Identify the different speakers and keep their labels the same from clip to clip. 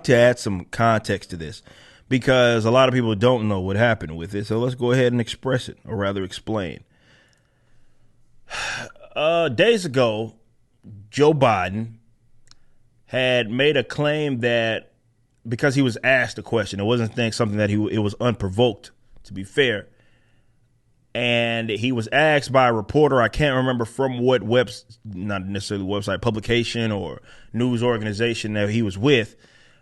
Speaker 1: to add some context to this because a lot of people don't know what happened with it. So let's go ahead and express it, or rather explain. Days ago, Joe Biden had made a claim that because he was asked a question, it wasn't something that it was unprovoked, to be fair. And he was asked by a reporter, I can't remember from what not necessarily website, publication or news organization that he was with,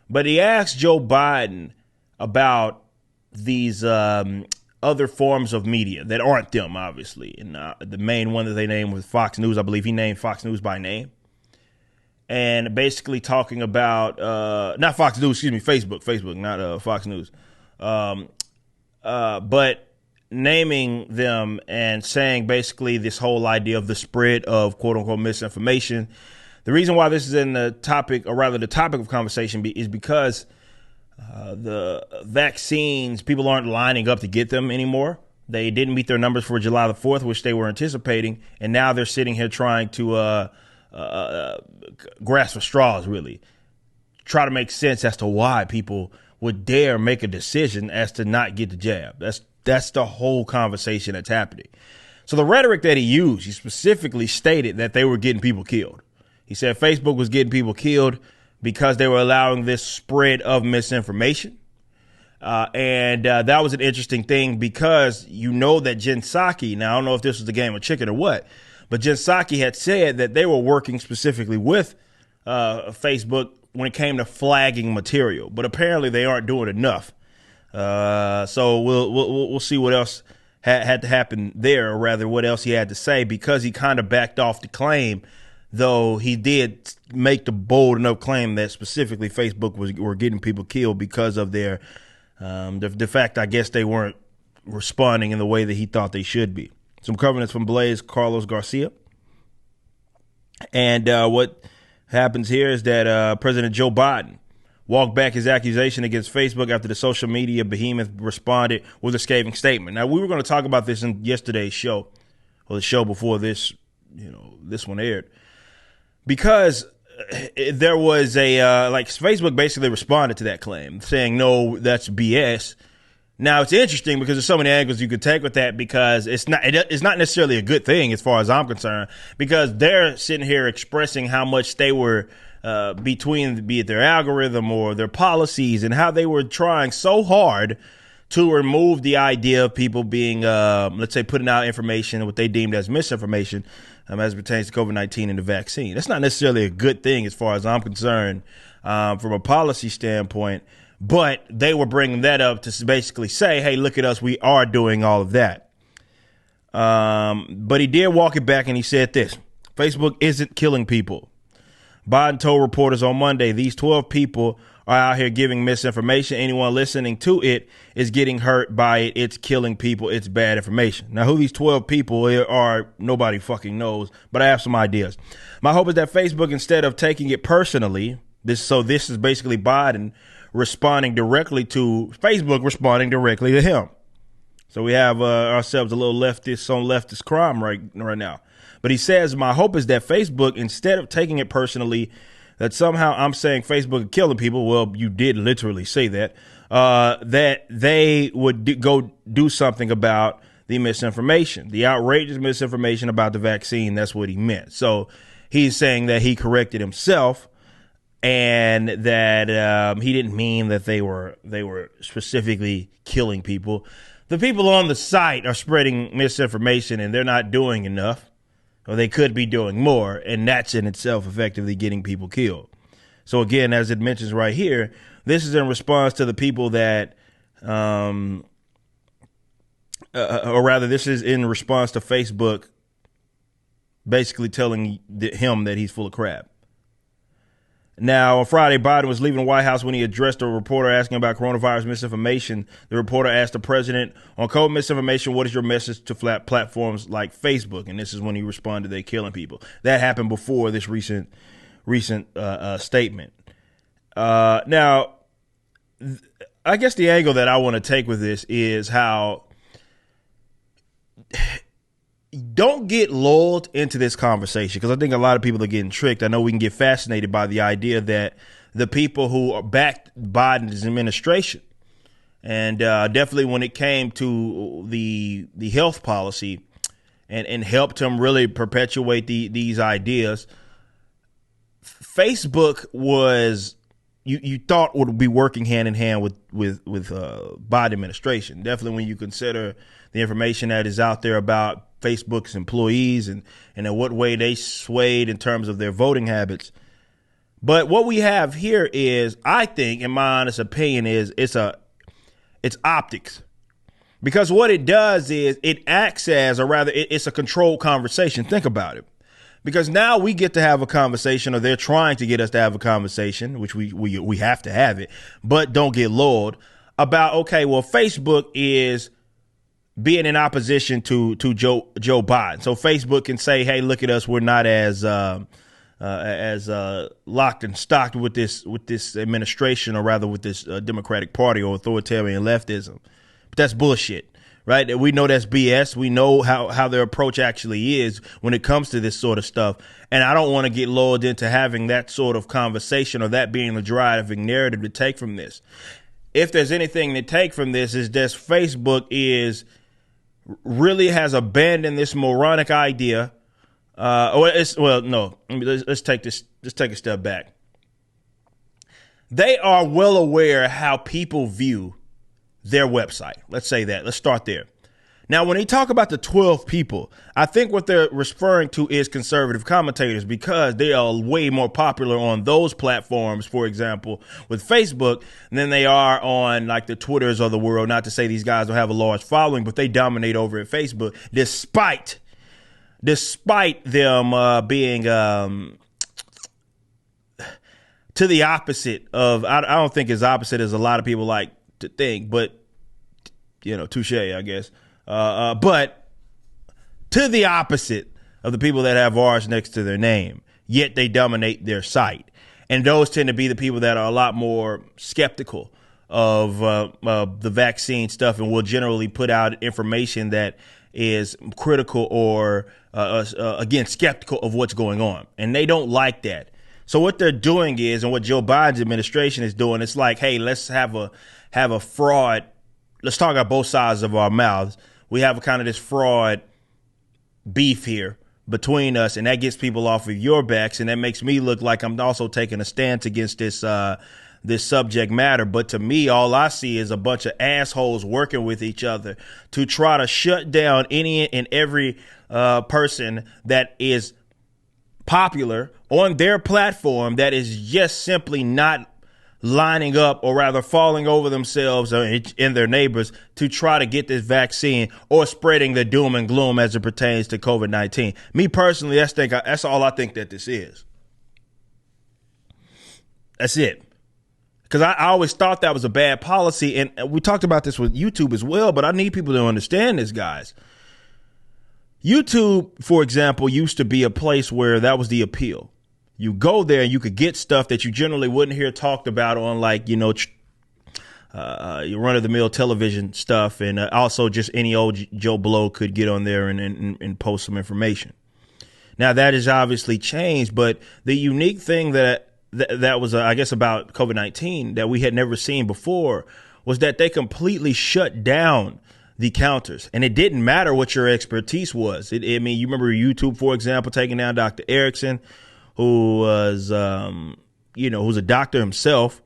Speaker 1: but he asked Joe Biden about these other forms of media that aren't them, obviously. And the main one that they named was Fox News. I believe he named Fox News by name. And basically talking about, not Fox News, excuse me, Facebook, not Fox News. But naming them and saying basically this whole idea of the spread of quote unquote misinformation. The reason why this is in the topic, or rather the topic of conversation, is because the vaccines, people aren't lining up to get them anymore. They didn't meet their numbers for July the 4th, which they were anticipating. And now they're sitting here trying to grasp for straws, really. Try to make sense as to why people would dare make a decision as to not get the jab. That's the whole conversation that's happening. So the rhetoric that he used, he specifically stated that they were getting people killed. He said Facebook was getting people killed because they were allowing this spread of misinformation. And that was an interesting thing because you know that Jen Psaki, now I don't know if this was the game of chicken or what, but Jen Psaki had said that they were working specifically with Facebook when it came to flagging material, but apparently they aren't doing enough. So we'll see what else had to happen there, or rather what else he had to say, because he kind of backed off the claim, though he did make the bold enough claim that specifically Facebook were getting people killed because of their the fact, I guess, they weren't responding in the way that he thought they should be. Some covenants from Blaze Carlos Garcia. And what happens here is that President Joe Biden walked back his accusation against Facebook after the social media behemoth responded with a scathing statement. Now, we were going to talk about this in yesterday's show, or the show before this, this one aired, because there was Facebook basically responded to that claim saying, no, that's BS. Now, it's interesting because there's so many angles you could take with that, because it's not necessarily a good thing as far as I'm concerned, because they're sitting here expressing how much they were between, be it their algorithm or their policies, and how they were trying so hard to remove the idea of people being, let's say, putting out information, what they deemed as misinformation, as it pertains to COVID-19 and the vaccine. That's not necessarily a good thing as far as I'm concerned, from a policy standpoint, but they were bringing that up to basically say, hey, look at us, we are doing all of that. But he did walk it back, and he said this: Facebook isn't killing people. Biden told reporters on Monday, these 12 people are out here giving misinformation. Anyone listening to it is getting hurt by it. It's killing people. It's bad information. Now, who these 12 people are, nobody fucking knows, but I have some ideas. My hope is that Facebook, instead of taking it personally, this is basically Biden responding directly to Facebook, responding directly to him. So we have ourselves a little leftist crime right now. But he says, my hope is that Facebook, instead of taking it personally, that somehow I'm saying Facebook is killing people. Well, you did literally say that, that they would go do something about the misinformation, the outrageous misinformation about the vaccine. That's what he meant. So he's saying that he corrected himself, and that he didn't mean that they were specifically killing people. The people on the site are spreading misinformation, and they're not doing enough, or they could be doing more, and that's in itself effectively getting people killed. So again, as it mentions right here, this is in response to the people that, or rather, this is in response to Facebook basically telling him that he's full of crap. Now, on Friday, Biden was leaving the White House when he addressed a reporter asking about coronavirus misinformation. The reporter asked the president, on COVID misinformation, what is your message to platforms like Facebook? And this is when he responded, they're killing people. That happened before this recent statement. Now, I guess the angle that I want to take with this is how don't get lulled into this conversation, because I think a lot of people are getting tricked. I know we can get fascinated by the idea that the people who are backed Biden's administration. And definitely when it came to the health policy and helped him really perpetuate these ideas, Facebook was you thought would be working hand in hand with Biden administration. Definitely when you consider the information that is out there about Facebook's employees and in what way they swayed in terms of their voting habits. But what we have here is, I think, in my honest opinion, is it's optics. Because what it does is it acts as, or rather, it's a controlled conversation. Think about it. Because now we get to have a conversation, or they're trying to get us to have a conversation, which we have to have it, but don't get lulled, about, okay, well, Facebook is being in opposition to Joe Biden. So Facebook can say, hey, look at us. We're not as locked and stocked with this administration, or rather with this Democratic Party or authoritarian leftism. But that's bullshit. Right. We know that's BS. We know how their approach actually is when it comes to this sort of stuff. And I don't want to get lulled into having that sort of conversation, or that being the driving narrative to take from this. If there's anything to take from this, is that Facebook really has abandoned this moronic idea. Let's take a step back. They are well aware how people view their website. Let's say that. Let's start there. Now, when they talk about the 12 people, I think what they're referring to is conservative commentators, because they are way more popular on those platforms, for example, with Facebook, than they are on like the Twitters of the world. Not to say these guys don't have a large following, but they dominate over at Facebook, despite them being to the opposite of, I don't think as opposite as a lot of people like to think, but touche, I guess. But to the opposite of the people that have R's next to their name, yet they dominate their site. And those tend to be the people that are a lot more skeptical of the vaccine stuff, and will generally put out information that is critical or, again, skeptical of what's going on. And they don't like that. So what they're doing is, and what Joe Biden's administration is doing, it's like, hey, let's have a fraud. Let's talk about both sides of our mouths. We have a kind of this fraud beef here between us, and that gets people off of your backs, and that makes me look like I'm also taking a stance against this subject matter. But to me, all I see is a bunch of assholes working with each other to try to shut down any and every person that is popular on their platform that is just simply not lining up, or rather falling over themselves or in their neighbors, to try to get this vaccine, or spreading the doom and gloom as it pertains to COVID-19. Me personally, that's all I think that this is. That's it. Because I always thought that was a bad policy. And we talked about this with YouTube as well, but I need people to understand this, guys. YouTube, for example, used to be a place where that was the appeal. You go there and you could get stuff that you generally wouldn't hear talked about on, like, your run-of-the-mill television stuff. And also just any old Joe Blow could get on there and post some information. Now, that has obviously changed, but the unique thing that was, I guess, about COVID-19 that we had never seen before was that they completely shut down the counters. And it didn't matter what your expertise was. You remember YouTube, for example, taking down Dr. Erickson, who was, who's a doctor himself.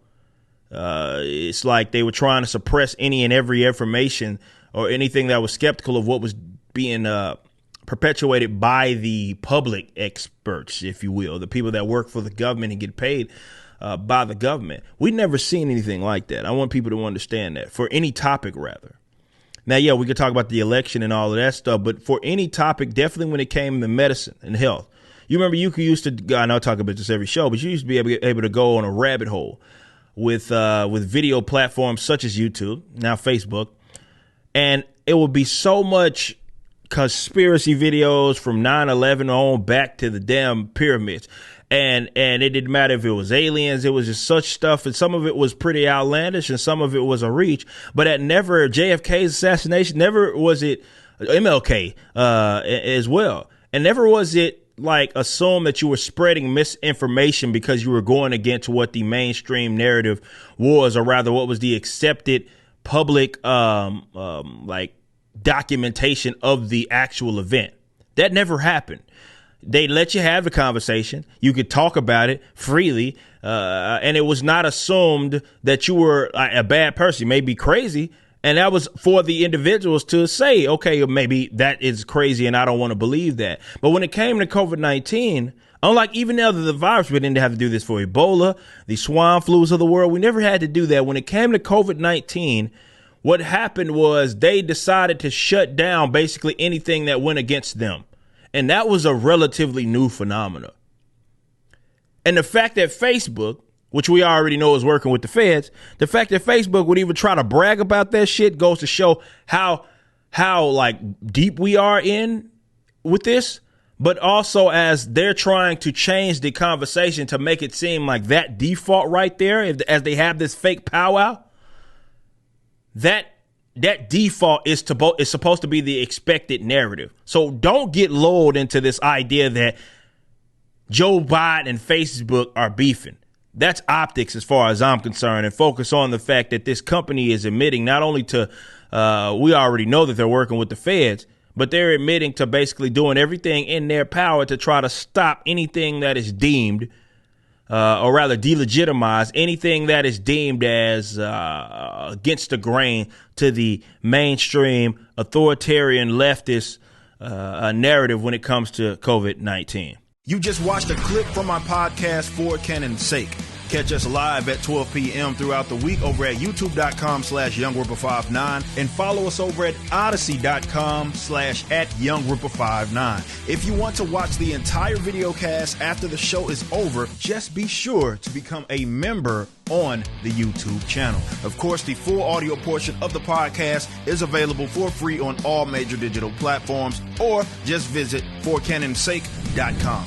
Speaker 1: It's like they were trying to suppress any and every information or anything that was skeptical of what was being perpetuated by the public experts, if you will, the people that work for the government and get paid by the government. We've never seen anything like that. I want people to understand that, for any topic, rather. Now, yeah, we could talk about the election and all of that stuff, but for any topic, definitely when it came to medicine and health. You remember you used to, I know I talk about this every show, but you used to be able to go on a rabbit hole with video platforms such as YouTube, now Facebook, and it would be so much conspiracy videos from 9/11 on back to the damn pyramids. And it didn't matter if it was aliens. It was just such stuff. And some of it was pretty outlandish and some of it was a reach. But at never JFK's assassination, never was it MLK as well. And never was it like assume that you were spreading misinformation because you were going against what the mainstream narrative was, or rather what was the accepted public like documentation of the actual event. That never happened. They let you have the conversation. You could talk about it freely. And it was not assumed that you were a bad person. You may be crazy. And that was for the individuals to say, okay, maybe that is crazy and I don't want to believe that. But when it came to COVID-19, unlike even the other virus, we didn't have to do this for Ebola, the swine flus of the world. We never had to do that. When it came to COVID-19, what happened was they decided to shut down basically anything that went against them. And that was a relatively new phenomenon. And the fact that Facebook, which we already know is working with the feds, the fact that Facebook would even try to brag about that shit goes to show how like deep we are in with this. But also as they're trying to change the conversation to make it seem like that default right there, as they have this fake powwow, that default is supposed to be the expected narrative. So don't get lulled into this idea that Joe Biden and Facebook are beefing. That's optics as far as I'm concerned, and focus on the fact that this company is admitting not only to, we already know that they're working with the feds, but they're admitting to basically doing everything in their power to try to stop anything that is deemed or rather delegitimize anything that is deemed as against the grain to the mainstream authoritarian leftist narrative when it comes to COVID-19.
Speaker 2: You just watched a clip from my podcast, For Canon's Sake. Catch us live at 12 p.m. throughout the week over at youtube.com/YoungRipper59 and follow us over at odyssey.com/@YoungRipper59. If you want to watch the entire video cast after the show is over, just be sure to become a member on the YouTube channel. Of course, the full audio portion of the podcast is available for free on all major digital platforms, or just visit forcanonsake.com.